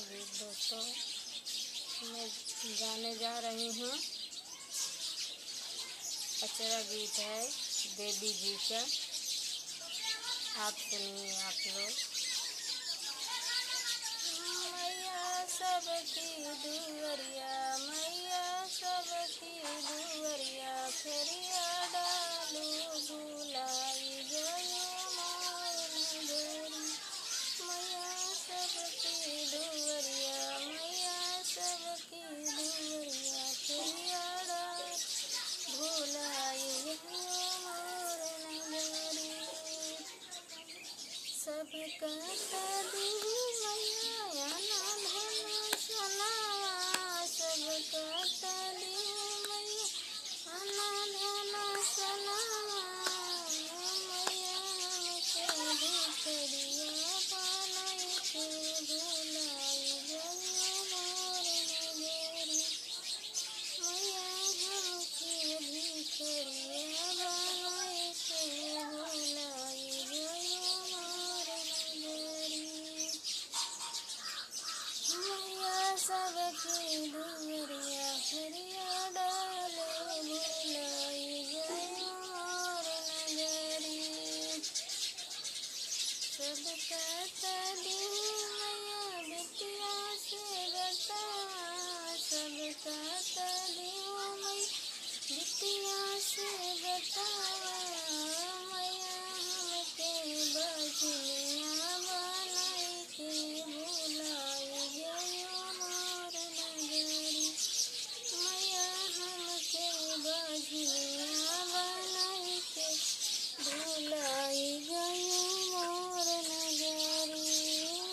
गीत दोस्तों मैं गाने जा रही हूँ। अचरा गीत है देवी जी का, आप सुनिए आप लोग। मैया सबकी दुवरिया, मैया सबकी दुवरिया, फेरिया डालू बुलाई गयो मोर नगरी। मैया सबकी दुवरिया, मैया सबकी दुवरिया, फेरिया डाल बुलाई गयो मोर नगरी। सबका दी मैया ना धन सोनावा, सबका दी मैया ना धन सोनावा। मैया हमके भिखरिया बनाई के बुलाई गयो मोर नगरी। मैया हमके भिखरिया बनाई के बुलाई गयो मोर नगरी। मैया सबकी दुवरिया, फेरिया डाले बुलाई गयो मोर नगरी। सबका दी मैया बिटिया से बता, सबका दी मैया बिटिया से बतावा। मैया हमके बजनिया बनाई के बुलाई गयो मोर नगरी। मैया हमके बजनिया बनाई के बुलाई गयो मोर नगरी।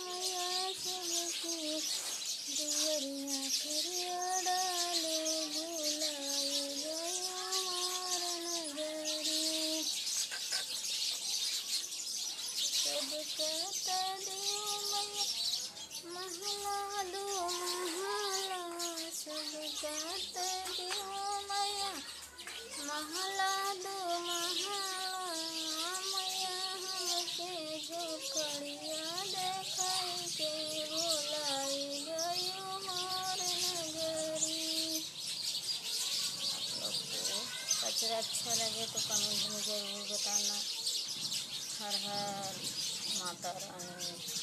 मैया सबकी दुवरिया, फेरिया डाले बुलाई गयो मोर नगरी। सबका दी मैया महला दो महला, सबका दी मैया महला दो महला। मैया हमके झोपड़िया देखाई के बुलाई गयो मोर नगरी। आप लोग को कचरा अच्छा लगे तो कमेंट में ज़रूर बताना। हर हर माता रानी।